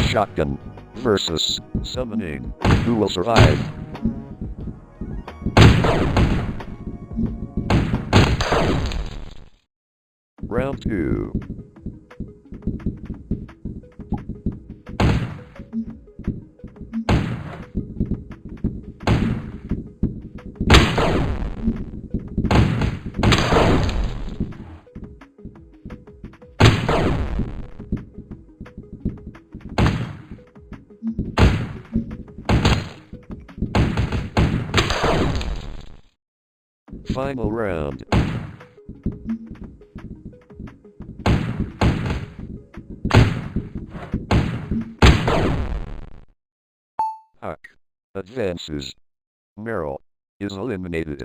Shotgun versus summoning. Who will survive? Round 2. Final round. Huck advances. Meryl is eliminated.